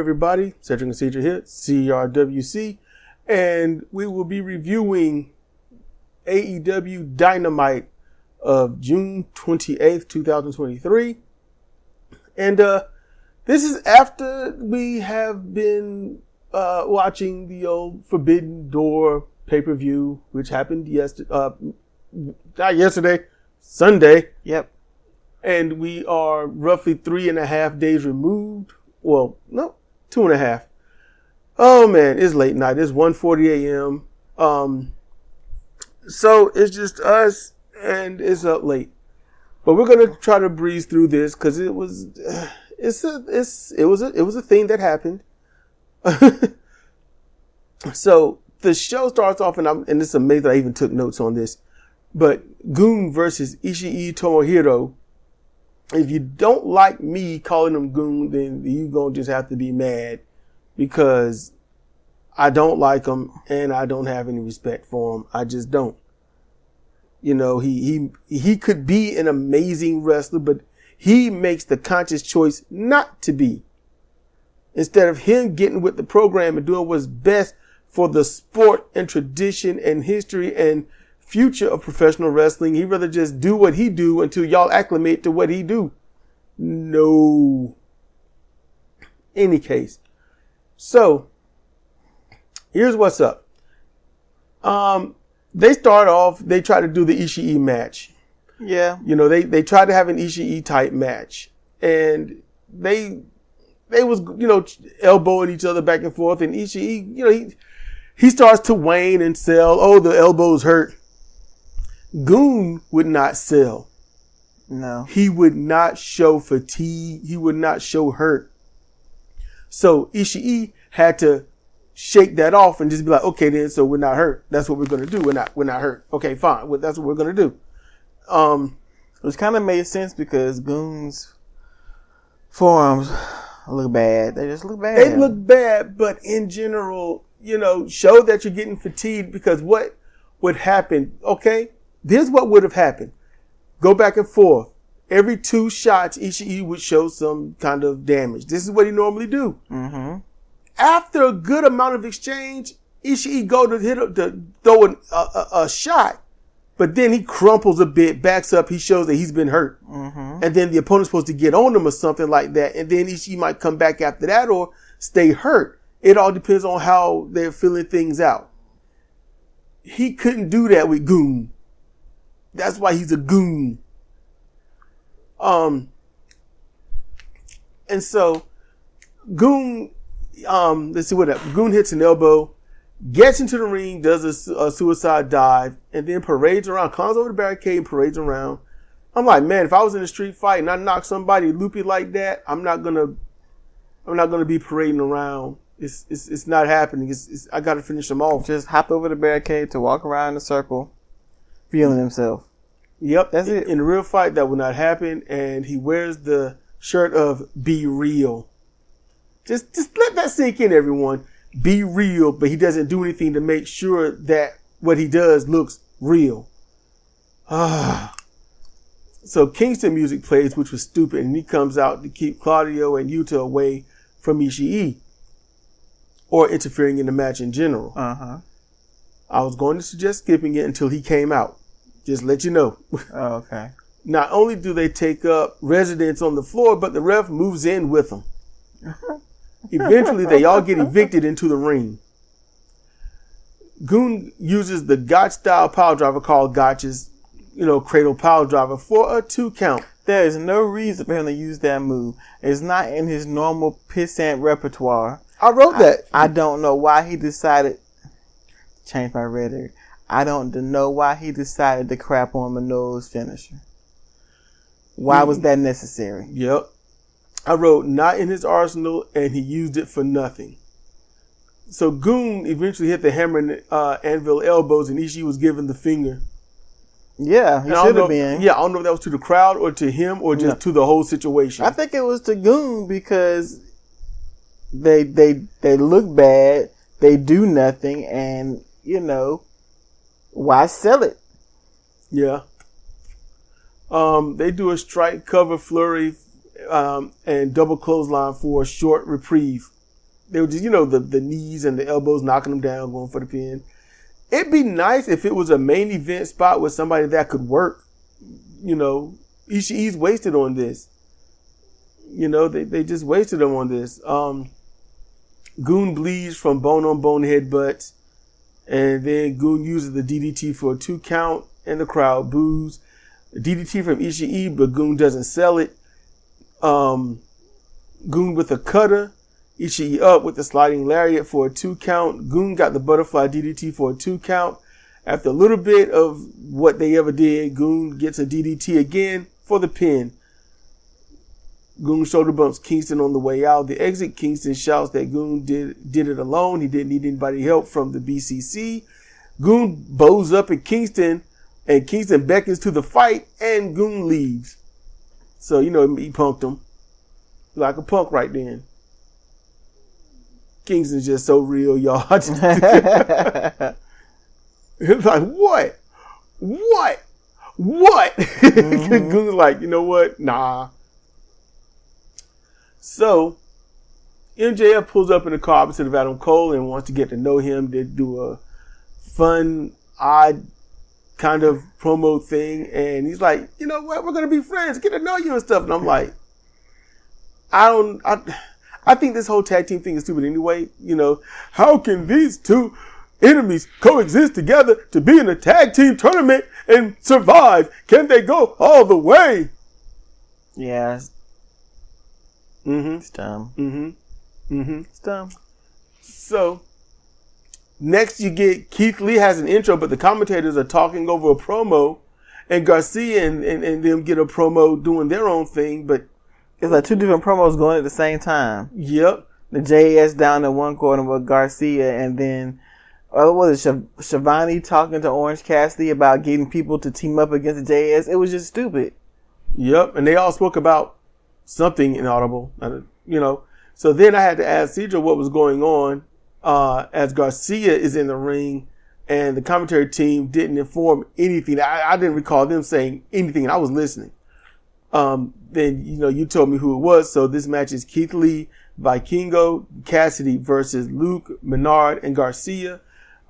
everybody. Sedrik and Sidra here, CRWC, and we will be reviewing AEW Dynamite of June 28th, 2023. And this is after we have been watching the old Forbidden Door pay-per-view, which happened Sunday. Yep. And we are roughly 3.5 days removed. Well, no, 2.5. Oh man, it's late night. It's 1:40 a.m. So it's just us, and it's up late. But we're gonna try to breeze through this because it was a thing that happened. So the show starts off, and it's amazing that I even took notes on this. But Goon versus Ishii Tomohiro. If you don't like me calling him Goon, then you're going to just have to be mad because I don't like him and I don't have any respect for him. I just don't. You know, he could be an amazing wrestler, but he makes the conscious choice not to be. Instead of him getting with the program and doing what's best for the sport and tradition and history and future of professional wrestling, he'd rather just do what he do until y'all acclimate to what he do. No. Any case. So, here's what's up. They start off, they try to do the Ishii match. Yeah. You know, they tried to have an Ishii type match. And they was, you know, elbowing each other back and forth. And Ishii, you know, he starts to wane and sell. Oh, the elbows hurt. Goon would not sell. No. He would not show fatigue. He would not show hurt. So Ishii had to shake that off and just be like, okay then, so we're not hurt. That's what we're going to do. We're not hurt. Okay, fine. Well, that's what we're going to do. Which kind of made sense because Goon's forearms look bad. They just look bad. They look bad, but in general, you know, show that you're getting fatigued because what would happen, okay? Here's what would have happened. Go back and forth. Every 2 shots, Ishii would show some kind of damage. This is what he normally do. Mm-hmm. After a good amount of exchange, Ishii go to throw a shot, but then he crumples a bit, backs up. He shows that he's been hurt. Mm-hmm. And then the opponent's supposed to get on him or something like that. And then Ishii might come back after that or stay hurt. It all depends on how they're feeling things out. He couldn't do that with Goon. That's why he's a Goon. And so Goon, let's see what happened. Goon hits an elbow, gets into the ring, does a suicide dive, and then parades around, climbs over the barricade and parades around. I'm like, man, if I was in a street fight and I knocked somebody loopy like that, I'm not gonna be parading around. It's not happening. I gotta finish them off. Just hop over the barricade to walk around in a circle, feeling himself. Yep, that's it. In a real fight, that will not happen. And he wears the shirt of "Be Real." Just let that sink in, everyone. Be real, but he doesn't do anything to make sure that what he does looks real. So Kingston music plays, which was stupid, and he comes out to keep Claudio and Yuta away from Ishii or interfering in the match in general. Uh-huh. I was going to suggest skipping it until he came out. Just let you know. Oh, okay. Not only do they take up residence on the floor, but the ref moves in with them. Eventually, they all get evicted into the ring. Goon uses the Gotch-style power driver called Gotch's, cradle power driver for a 2 count. There is no reason for him to use that move. It's not in his normal pissant repertoire. I wrote that. I don't know why he decided to change my rhetoric. I don't know why he decided to crap on Minoru's finisher. Why was that necessary? Yep. I wrote, not in his arsenal, and he used it for nothing. So Goon eventually hit the hammer and anvil elbows, and Ishii was given the finger. Yeah, he should have been. Yeah, I don't know if that was to the crowd or to him or just to the whole situation. I think it was to Goon because they look bad, they do nothing, and, why sell it? Yeah. They do a strike, cover, flurry, and double clothesline for a short reprieve. They were just, the knees and the elbows knocking them down, going for the pin. It'd be nice if it was a main event spot with somebody that could work. Ishii's wasted on this. They just wasted him on this. Goon bleeds from bone-on-bone headbutts. And then Goon uses the DDT for a 2 count, and the crowd boos. DDT from Ishii, but Goon doesn't sell it. Goon with a cutter. Ishii up with the sliding lariat for a 2 count. Goon got the butterfly DDT for a 2 count. After a little bit of what they ever did, Goon gets a DDT again for the pin. Goon shoulder bumps Kingston on the way out. The exit, Kingston shouts that Goon did it alone. He didn't need anybody help from the BCC. Goon bows up at Kingston, and Kingston beckons to the fight, and Goon leaves. So, he punked him. Like a punk right then. Kingston's just so real, y'all. It's like, what? Mm-hmm. Goon's like, you know what? Nah. So, MJF pulls up in the car opposite of Adam Cole and wants to get to know him. They do a fun, odd kind of promo thing. And he's like, you know what? We're going to be friends. Get to know you and stuff. And I'm like, I think this whole tag team thing is stupid anyway. How can these two enemies coexist together to be in a tag team tournament and survive? Can they go all the way? Yeah. Mm-hmm. It's dumb. Mm-hmm. Mm-hmm. It's dumb. So, next you get Keith Lee has an intro, but the commentators are talking over a promo, and Garcia and them get a promo doing their own thing, but it's like 2 different promos going at the same time. Yep. The JS down in one corner with Garcia, and then Shivani talking to Orange Cassidy about getting people to team up against the JS. It was just stupid. Yep, and they all spoke about something inaudible, So then I had to ask Sidra what was going on as Garcia is in the ring, and the commentary team didn't inform anything. I didn't recall them saying anything, and I was listening. Then, you told me who it was. So this match is Keith Lee, Vikingo, Cassidy versus Luke, Menard, and Garcia.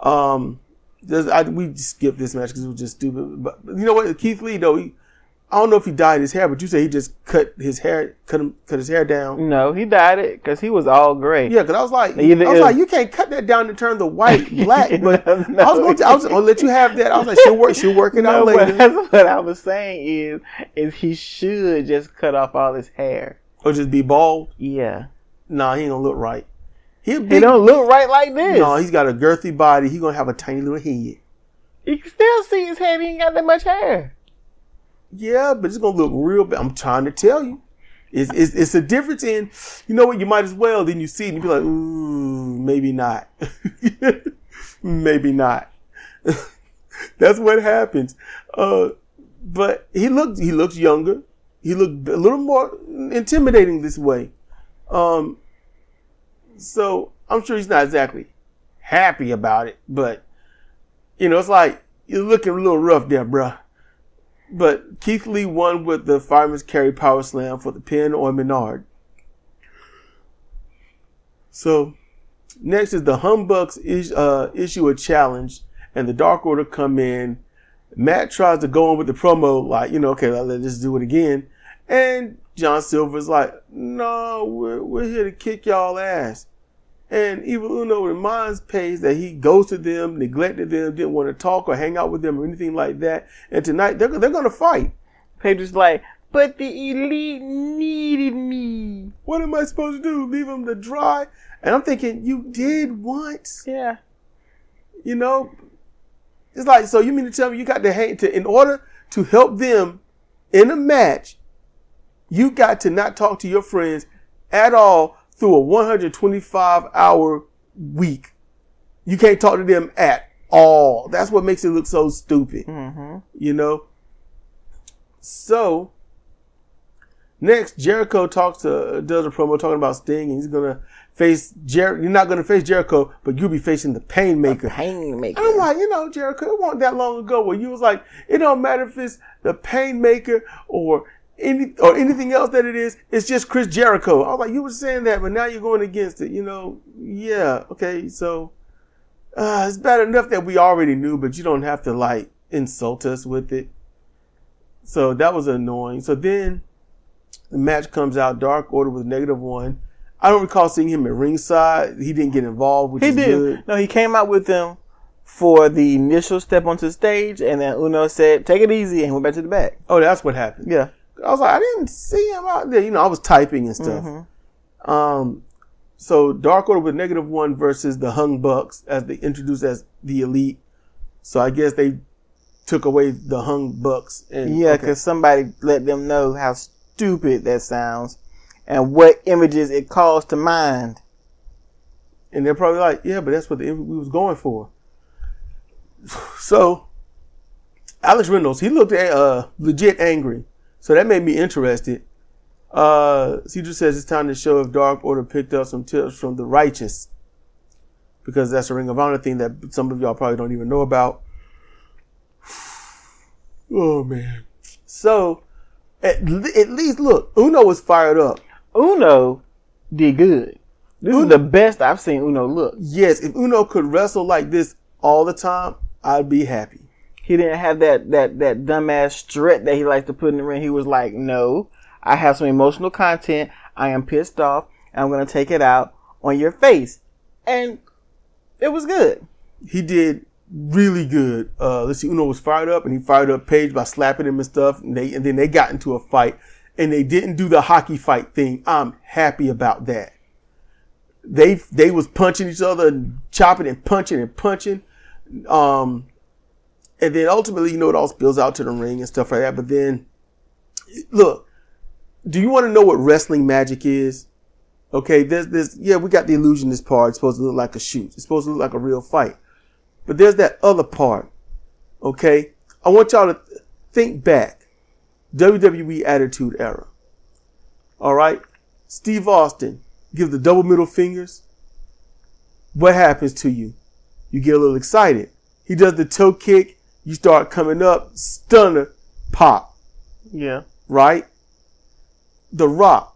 We skipped this match because it was just stupid. But you know what? Keith Lee, though, I don't know if he dyed his hair, but you say he just cut his hair down. No, he dyed it because he was all gray. Yeah, because I was like, you can't cut that down and turn the white black. But no, I was going to let you have that. I was like, she'll work it out later. That's what I was saying is he should just cut off all his hair or just be bald. Yeah. Nah, he ain't gonna look right. He don't look right like this. No, he's got a girthy body. He's gonna have a tiny little head. You can still see his head. He ain't got that much hair. Yeah, but it's gonna look real bad. I'm trying to tell you, it's a difference in, you know what? You might as well. Then you see it and you be like, ooh, maybe not, maybe not. That's what happens. But he looks younger. He looked a little more intimidating this way. So I'm sure he's not exactly happy about it, but it's like you're looking a little rough there, bruh. But Keith Lee won with the Fireman's Carry Power Slam for the pin on Menard. So next is the Humbucks issue a challenge, and the Dark Order come in. Matt tries to go on with the promo, like, okay, let's just do it again. And John Silver's like, no, we're here to kick y'all ass. And Evil Uno reminds Paige that he ghosted them, neglected them, didn't want to talk or hang out with them or anything like that. And tonight they're going to fight. Paige was like, but the Elite needed me. What am I supposed to do? Leave them to dry? And I'm thinking, you did once. Yeah. It's like, so you mean to tell me you got to hang in order to help them in a match, you got to not talk to your friends at all through a 125-hour week. You can't talk to them at all. That's what makes it look so stupid. Mm-hmm. So, next, Jericho does a promo talking about Sting, and he's going to face Jericho. You're not going to face Jericho, but you'll be facing the Painmaker. Painmaker. And I'm like, Jericho, it wasn't that long ago where you was like, it don't matter if it's the Painmaker or anything else that it is, it's just Chris Jericho. I was like, you were saying that, but now you're going against it. Yeah, okay. So it's bad enough that we already knew, but you don't have to like insult us with it. So that was annoying. So then the match comes out. Dark Order with -1. I don't recall seeing him at ringside. He didn't get involved, which is good. No, he came out with them for the initial step onto the stage, and then Uno said, "Take it easy," and he went back to the back. Oh, that's what happened. Yeah. I was like, I didn't see him out there. I was typing and stuff. Mm-hmm. So Dark Order with -1 versus the Hung Bucks, as they introduced as the Elite. So I guess they took away the Hung Bucks. Because somebody let them know how stupid that sounds and what images it calls to mind. And they're probably like, yeah, but that's what we was going for. So Alex Reynolds, he looked legit angry. So that made me interested. Sidra says it's time to show if Dark Order picked up some tips from the Righteous, because that's a Ring of Honor thing that some of y'all probably don't even know about. Oh man! So at least look, Uno was fired up. Uno did good. This is the best I've seen Uno look. Yes, if Uno could wrestle like this all the time, I'd be happy. He didn't have that dumbass strut that he likes to put in the ring. He was like, no, I have some emotional content. I am pissed off. And I'm going to take it out on your face. And it was good. He did really good. Let's see, Uno was fired up, and he fired up Paige by slapping him and stuff. And then they got into a fight. And they didn't do the hockey fight thing. I'm happy about that. They was punching each other and chopping and punching and punching. And then ultimately, it all spills out to the ring and stuff like that. But then, look, do you want to know what wrestling magic is? Okay, we got the illusionist part. It's supposed to look like a shoot. It's supposed to look like a real fight. But there's that other part. Okay, I want y'all to think back. WWE Attitude Era. All right, Steve Austin gives the double middle fingers. What happens to you? You get a little excited. He does the toe kick. You start coming up, stunner, pop. Yeah. Right? The Rock.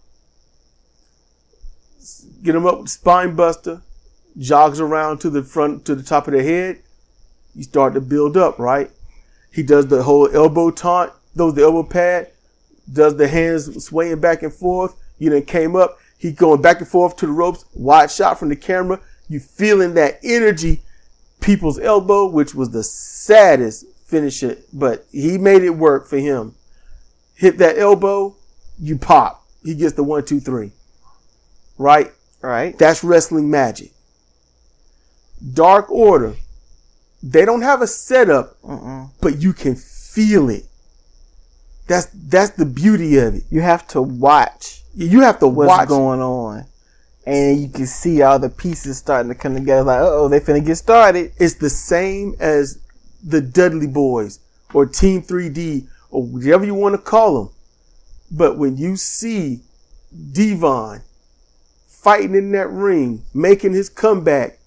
Get him up with spine buster. Jogs around to the top of the head. You start to build up, right? He does the whole elbow taunt, throws the elbow pad, does the hands swaying back and forth. You then came up. He going back and forth to the ropes. Wide shot from the camera. You feeling that energy. People's elbow, which was the saddest finisher, but he made it work for him. Hit that elbow, you pop. He gets the 1, 2, 3. Right? Right. That's wrestling magic. Dark Order, they don't have a setup, but you can feel it. That's the beauty of it. You have to watch. You have to watch what's going on. And you can see all the pieces starting to come together. Like, they finna get started. It's the same as the Dudley Boys or Team 3D or whatever you want to call them. But when you see Devon fighting in that ring, making his comeback,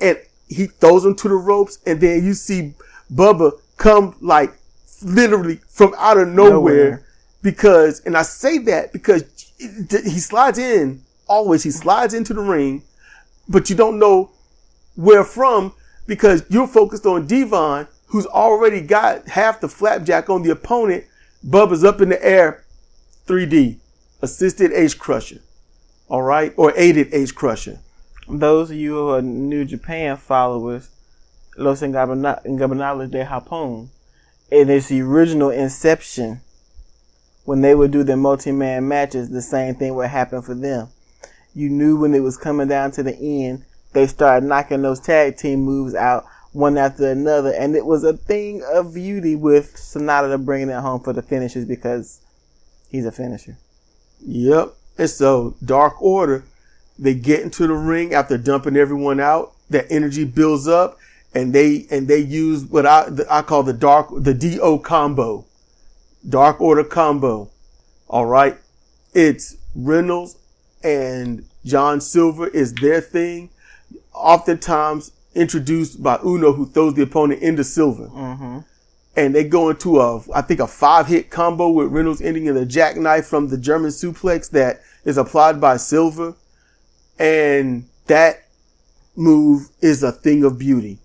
and he throws him to the ropes, and then you see Bubba come like literally from out of nowhere. Because, and I say that because he slides in. Always, he slides into the ring, but you don't know where from because you're focused on Devon, who's already got half the flapjack on the opponent. Bubba's up in the air, 3D, assisted Ace Crusher, all right, or aided Ace Crusher. Those of you who are New Japan followers, Los Ingobernables de Japón, and it's the original Inception. When they would do their multi-man matches, the same thing would happen for them. You knew when it was coming down to the end, they started knocking those tag team moves out one after another. And it was a thing of beauty with Sonata bringing it home for the finishes because he's a finisher. Yep. And so Dark Order, they get into the ring after dumping everyone out. That energy builds up and they use what I call the DO combo. Dark Order combo. All right. It's Reynolds and John Silver is their thing. Oftentimes introduced by Uno, who throws the opponent into Silver. and they go into a 5-hit combo with Reynolds ending in a jackknife from the German suplex that is applied by Silver. And that move is a thing of beauty.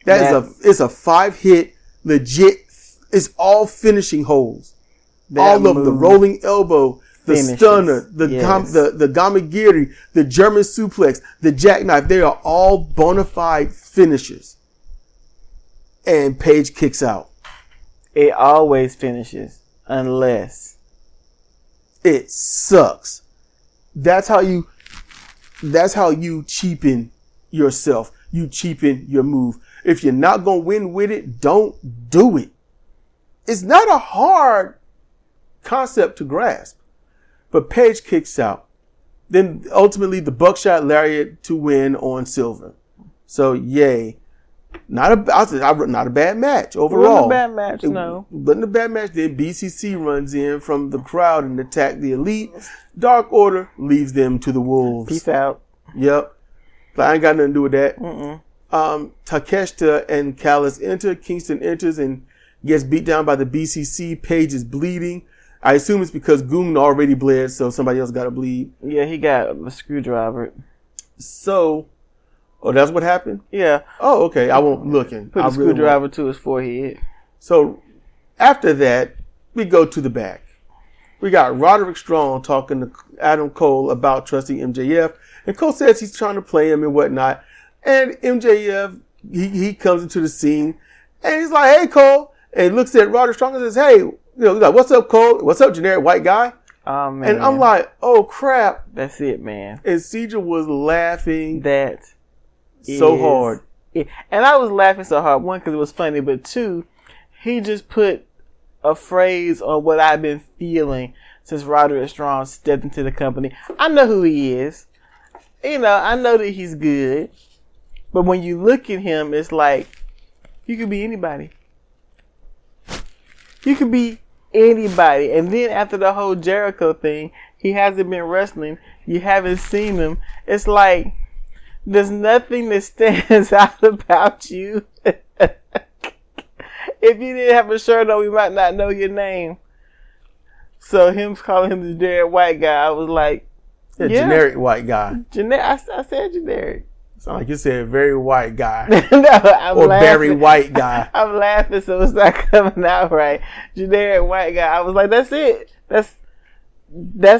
It's a 5-hit legit. It's all finishing holds. All of them, the rolling elbow, the stunner, the gamagiri, the German suplex, the jackknife. They are all bona fide finishes. And Paige kicks out. It always finishes unless it sucks. That's how you cheapen yourself. You cheapen your move. If you're not going to win with it, don't do it. It's not a hard concept to grasp. But Paige kicks out. Then ultimately the buckshot lariat to win on Silver. So yay. Not a bad match overall. Wasn't a bad match, no. Wasn't a bad match. Then BCC runs in from the crowd and attack the Elite. Dark Order leaves them to the Wolves. Peace out. Yep. But I ain't got nothing to do with that. Takeshita and Callis enter. Kingston enters and gets beat down by the BCC. Paige is bleeding. I assume it's because Goon already bled, so somebody else got to bleed. Yeah, he got a screwdriver. So, that's what happened? Yeah. Oh, okay. I won't look in. Put a screwdriver to his forehead. So, after that, we go to the back. We got Roderick Strong talking to Adam Cole about trusting MJF. And Cole says he's trying to play him and whatnot. And MJF, he comes into the scene. And he's like, hey, Cole. And he looks at Roderick Strong and says, hey, he's like, what's up, Cole? What's up, generic white guy? Oh, man. And I'm like, oh, crap. That's it, man. And Sidra was laughing that so hard. And I was laughing so hard, one, because it was funny, but two, he just put a phrase on what I've been feeling since Roderick Strong stepped into the company. I know who he is. I know that he's good. But when you look at him, it's like, you could be anybody. You could be anybody. And then after the whole Jericho thing, he hasn't been wrestling. You haven't seen him. It's like, there's nothing that stands out about you. If you didn't have a shirt on, we might not know your name. So him calling him the generic white guy, I was like, yeah. Generic white guy. I said generic. Sound like you said very white guy. No, I'm or laughing. very white guy. I'm laughing, so it's not coming out right. Generic white guy. I was like, that's it. That's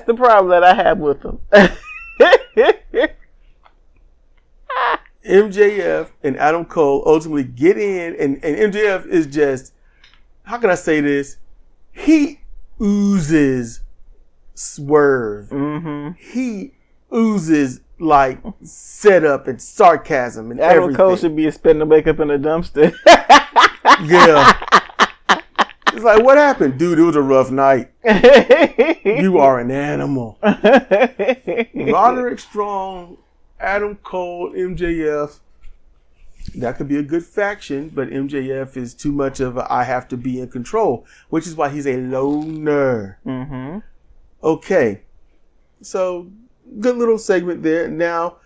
the problem that I have with him. MJF and Adam Cole ultimately get in, and MJF is just, how can I say this? He oozes swerve. Mm-hmm. He oozes like setup and sarcasm and Adam everything. Cole should be spitting the makeup in a dumpster. Yeah. It's like, what happened? Dude, it was a rough night. You are an animal. Roderick Strong, Adam Cole, MJF. That could be a good faction, but MJF is too much of a I have to be in control, which is why he's a loner. Mm-hmm. Okay. So, good little segment there. Now,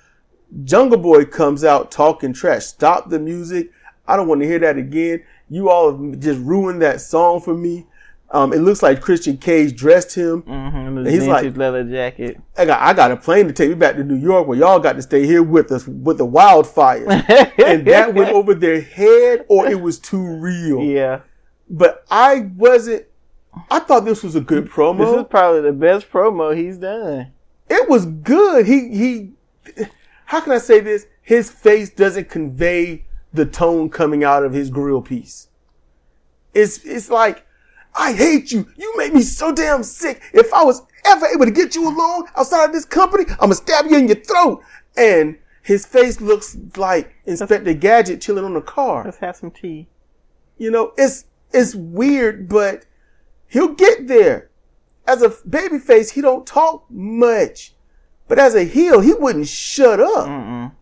Jungle Boy comes out talking trash. Stop the music. I don't want to hear that again. You all have just ruined that song for me. It looks like Christian Cage dressed him. Mm-hmm. And he's like, leather jacket. I got a plane to take me back to New York where y'all got to stay here with us with the wildfires. And that went over their head, or it was too real. Yeah. But I thought this was a good promo. This is probably the best promo he's done. It was good. He how can I say this? His face doesn't convey the tone coming out of his grill piece. It's like, I hate you. You make me so damn sick. If I was ever able to get you alone outside of this company, I'm going to stab you in your throat. And his face looks like Inspector Gadget chilling on the car. Let's have some tea. It's weird, but he'll get there. As a babyface, he don't talk much. But as a heel, he wouldn't shut up. Mm-mm.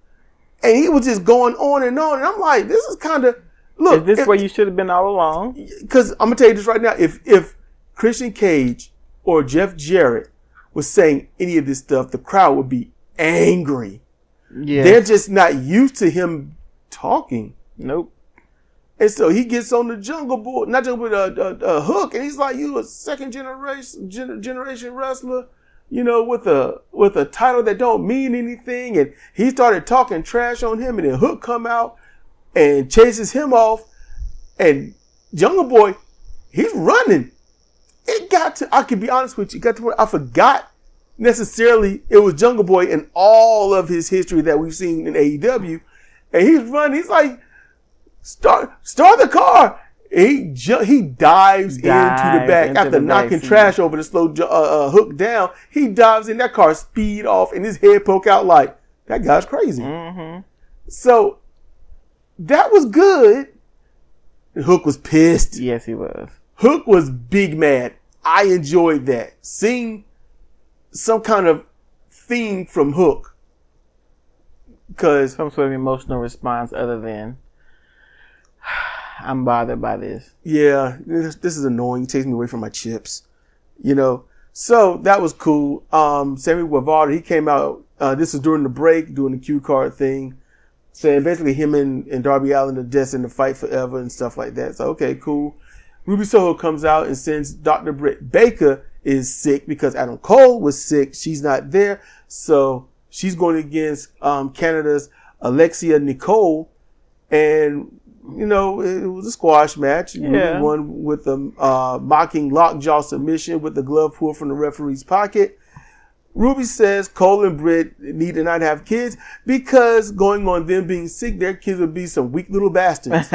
And he was just going on. And I'm like, this is kind of, look. Is this where you should have been all along? Because I'm going to tell you this right now. If Christian Cage or Jeff Jarrett was saying any of this stuff, the crowd would be angry. Yeah. They're just not used to him talking. Nope. And so he gets on the Jungle Boy, not Jungle Boy, Hook, and he's like, "You a second generation wrestler, you know, with a title that don't mean anything." And he started talking trash on him, and then Hook come out and chases him off, and Jungle Boy, he's running. It got to, I can be honest with you, it got to where I forgot necessarily it was Jungle Boy in all of his history that we've seen in AEW, and he's running. He's like, Start the car. He dives into the back after knocking trash over to slow Hook down. He dives in that car, speed off, and his head poke out like, that guy's crazy. Mm-hmm. So that was good. Hook was pissed. Yes, he was. Hook was big mad. I enjoyed that. Seeing some kind of theme from Hook. Because some sort of emotional response other than, I'm bothered by this. Yeah, this is annoying. It takes me away from my chips. You know? So that was cool. Sammy Guevara, he came out, this was during the break, doing the cue card thing, saying basically him and Darby Allin are destined to fight forever and stuff like that. So, okay, cool. Ruby Soho comes out and since Dr. Britt Baker is sick because Adam Cole was sick, she's not there. So she's going against Canada's Alexia Nicole. And you know, it was a squash match. Yeah. Won with a mocking lockjaw submission with the glove pulled from the referee's pocket. Ruby says Cole and Britt need to not have kids because going on them being sick, their kids would be some weak little bastards.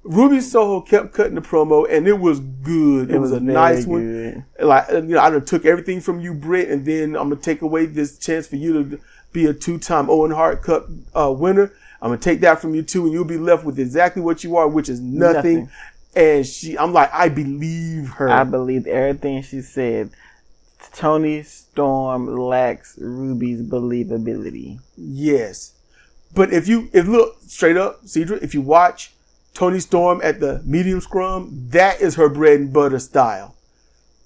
Ruby Soho kept cutting the promo, and it was good. It was a nice one. Like, you know, I done took everything from you, Britt, and then I'm gonna take away this chance for you to be a 2-time Owen Hart Cup winner. I'm going to take that from you too, and you'll be left with exactly what you are, which is nothing. And I'm like, I believe her. I believe everything she said. Toni Storm lacks Ruby's believability. Yes. But if look, straight up, Sidra, if you watch Toni Storm at the medium scrum, that is her bread and butter style.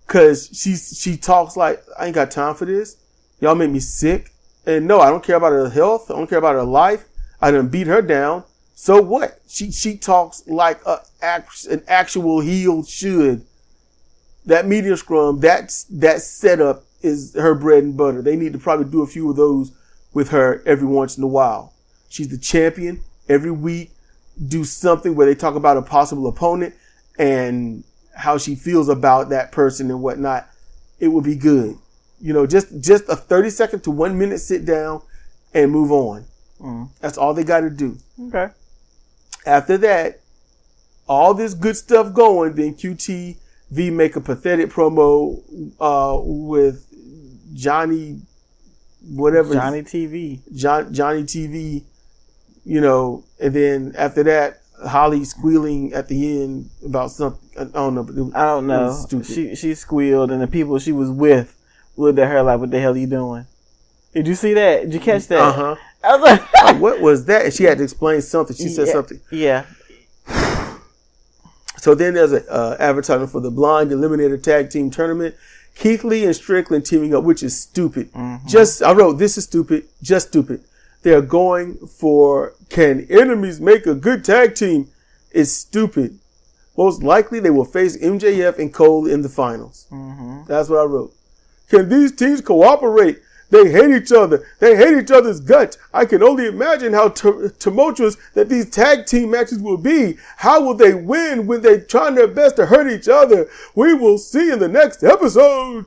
Cause she talks like, I ain't got time for this. Y'all make me sick. And no, I don't care about her health. I don't care about her life. I done beat her down. So what? She talks like an actual heel should. That medium scrum, that setup is her bread and butter. They need to probably do a few of those with her every once in a while. She's the champion. Every week, do something where they talk about a possible opponent and how she feels about that person and whatnot. It would be good. You know, just a 30-second to 1 minute sit down and move on. That's all they got to do. Okay. After that, all this good stuff going, then QTV make a pathetic promo with Johnny, whatever. Johnny TV. Johnny TV, you know, and then after that, Holly squealing at the end about something. I don't know. I don't know. Stupid. She squealed, and the people she was with looked at her like, "What the hell are you doing?" Did you see that? Did you catch that? Uh-huh. I was like, what was that? And she had to explain something. She said something. Yeah. So then there's an advertisement for the Blind Eliminator Tag Team Tournament. Keith Lee and Strickland teaming up, which is stupid. Mm-hmm. I wrote, this is stupid. Just stupid. They're going for, can enemies make a good tag team? It's stupid. Most likely they will face MJF and Cole in the finals. Mm-hmm. That's what I wrote. Can these teams cooperate? They hate each other. They hate each other's guts. I can only imagine how tumultuous that these tag team matches will be. How will they win when they're trying their best to hurt each other? We will see in the next episode.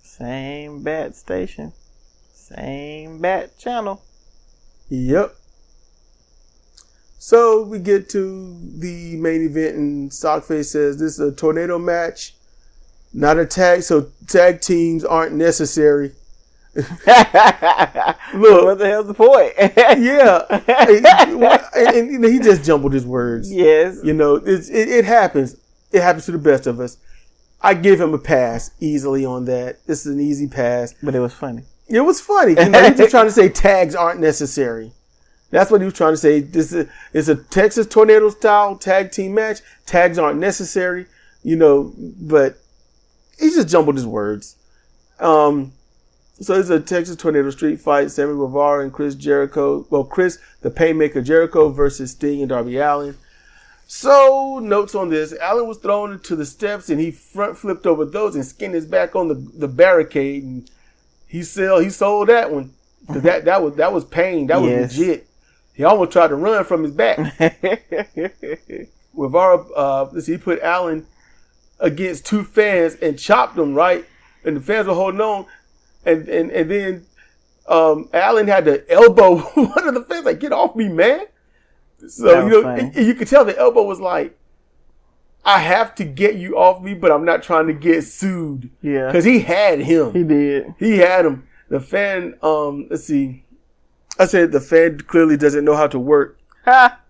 Same bat station. Same bat channel. Yep. So we get to the main event and Stockface says this is a tornado match, not a tag, so tag teams aren't necessary. Look, what the hell's the point? Yeah, and he just jumbled his words. Yes, you know it happens. It happens to the best of us. I give him a pass easily on that. This is an easy pass, but it was funny. It was funny. You know, he's just trying to say tags aren't necessary. That's what he was trying to say. It's a Texas Tornado style tag team match. Tags aren't necessary. You know, but he just jumbled his words. So it's a Texas Tornado Street fight. Sammy Guevara and Chris Jericho. Well, Chris, the Painmaker Jericho versus Sting and Darby Allin. So, notes on this. Allin was thrown into the steps and he front flipped over those and skinned his back on the barricade. And he sold that one. Cause that was pain. That was legit. He almost tried to run from his back. Guevara, he put Allin against two fans and chopped him, right? And the fans were holding on. And then Allin had to elbow one of the fans, like, get off me, man. So, you could tell the elbow was like, I have to get you off me, but I'm not trying to get sued. Yeah. Because he had him. He did. He had him. The fan, let's see. I said the fan clearly doesn't know how to work. Ha!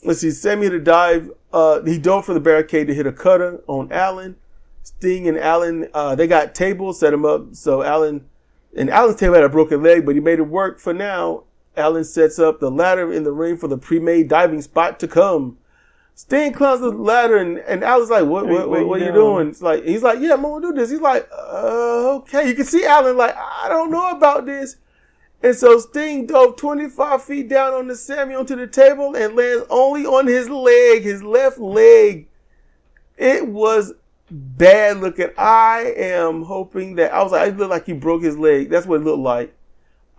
Let's see. Sammy to dive. He dove for the barricade to hit a cutter on Allin. Sting and Allin, they got tables, set him up. So Allen's table had a broken leg, but he made it work for now. Allin sets up the ladder in the ring for the pre-made diving spot to come. Sting climbs the ladder and Allen's like, what are you doing? It's like, he's like, yeah, I'm gonna do this. He's like, okay. You can see Allin like, I don't know about this. And so Sting dove 25 feet down on the Sammy onto the table and lands only on his left leg. It was bad looking. I am hoping that, I was like, it looked like he broke his leg. That's what it looked like.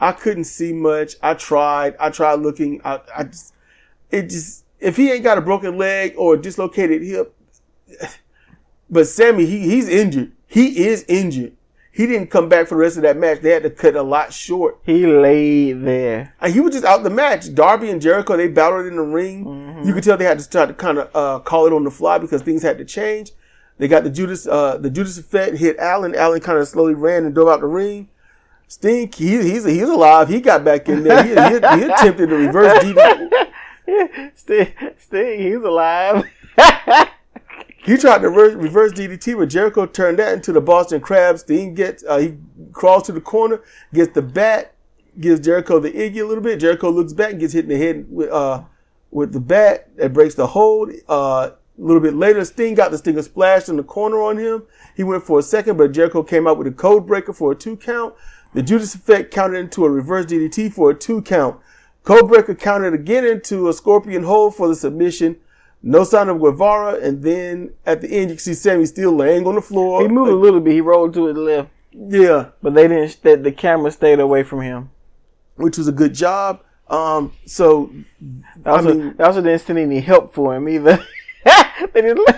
I couldn't see much. I tried looking. If he ain't got a broken leg or a dislocated hip, but Sammy, he's injured. He is injured. He didn't come back for the rest of that match. They had to cut a lot short. He laid there. And he was just out the match. Darby and Jericho, they battled in the ring. Mm-hmm. You could tell they had to start to kind of call it on the fly because things had to change. They got the Judas effect, hit Allin. Allin kind of slowly ran and dove out the ring. Sting, he's alive. He got back in there. He attempted to reverse DDT. Sting, he's alive. He tried to reverse DDT, but Jericho turned that into the Boston Crab. Sting he crawls to the corner, gets the bat, gives Jericho the Iggy a little bit. Jericho looks back and gets hit in the head with the bat. That breaks the hold. A little bit later, Sting got the Stinger Splash in the corner on him. He went for a second, but Jericho came out with a code breaker for a 2 count. The Judas effect counted into a reverse DDT for a 2 count. Codebreaker counted again into a scorpion hold for the submission. No sign of Guevara. And then at the end, you can see Sammy still laying on the floor. He moved a little bit. He rolled to his left. Yeah. But they didn't, the camera stayed away from him. Which was a good job. So. They also didn't send any help for him either. They didn't.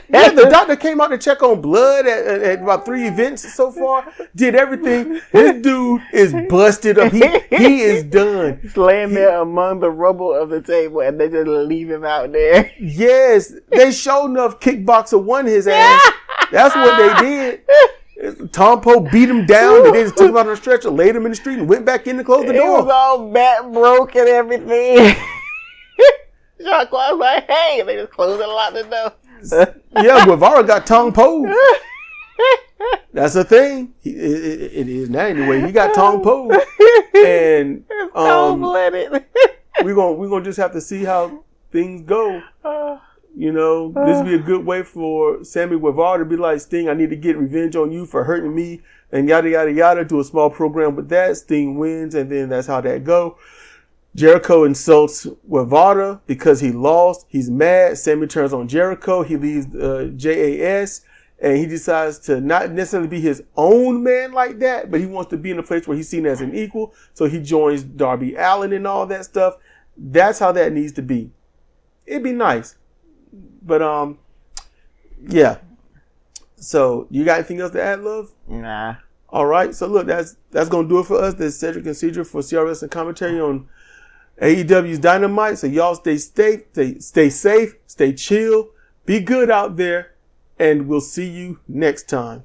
Yeah, the doctor came out to check on blood at about 3 events so far. Did everything. This dude is busted up. He is done. He's laying there among the rubble of the table, and they just leave him out there. Yes, they showed enough kickboxer won his ass. That's what they did. Tom Poe beat him down, and they just took him out on the stretcher, laid him in the street, and went back in to close the door. He was all back broke and everything. Jacques was like, hey, and they just closed and locked the door. Yeah, Guevara got tongue Poe. That's a thing. It is now anyway. He got tongue Poe, and we're gonna just have to see how things go. This would be a good way for Sammy Guevara to be like, Sting, I need to get revenge on you for hurting me, and yada yada yada. Do a small program with that. Sting wins, and then that's how that go. Jericho insults Guevara because he lost. He's mad. Sammy turns on Jericho. He leaves JAS, and he decides to not necessarily be his own man like that, but he wants to be in a place where he's seen as an equal. So he joins Darby Allin and all that stuff. That's how that needs to be. It'd be nice. But, yeah. So, you got anything else to add, love? Nah. All right. So, look, that's going to do it for us. This is Sedrik and Sidra for CRWC and commentary on AEW's Dynamite. So y'all stay safe, stay chill, be good out there, and we'll see you next time.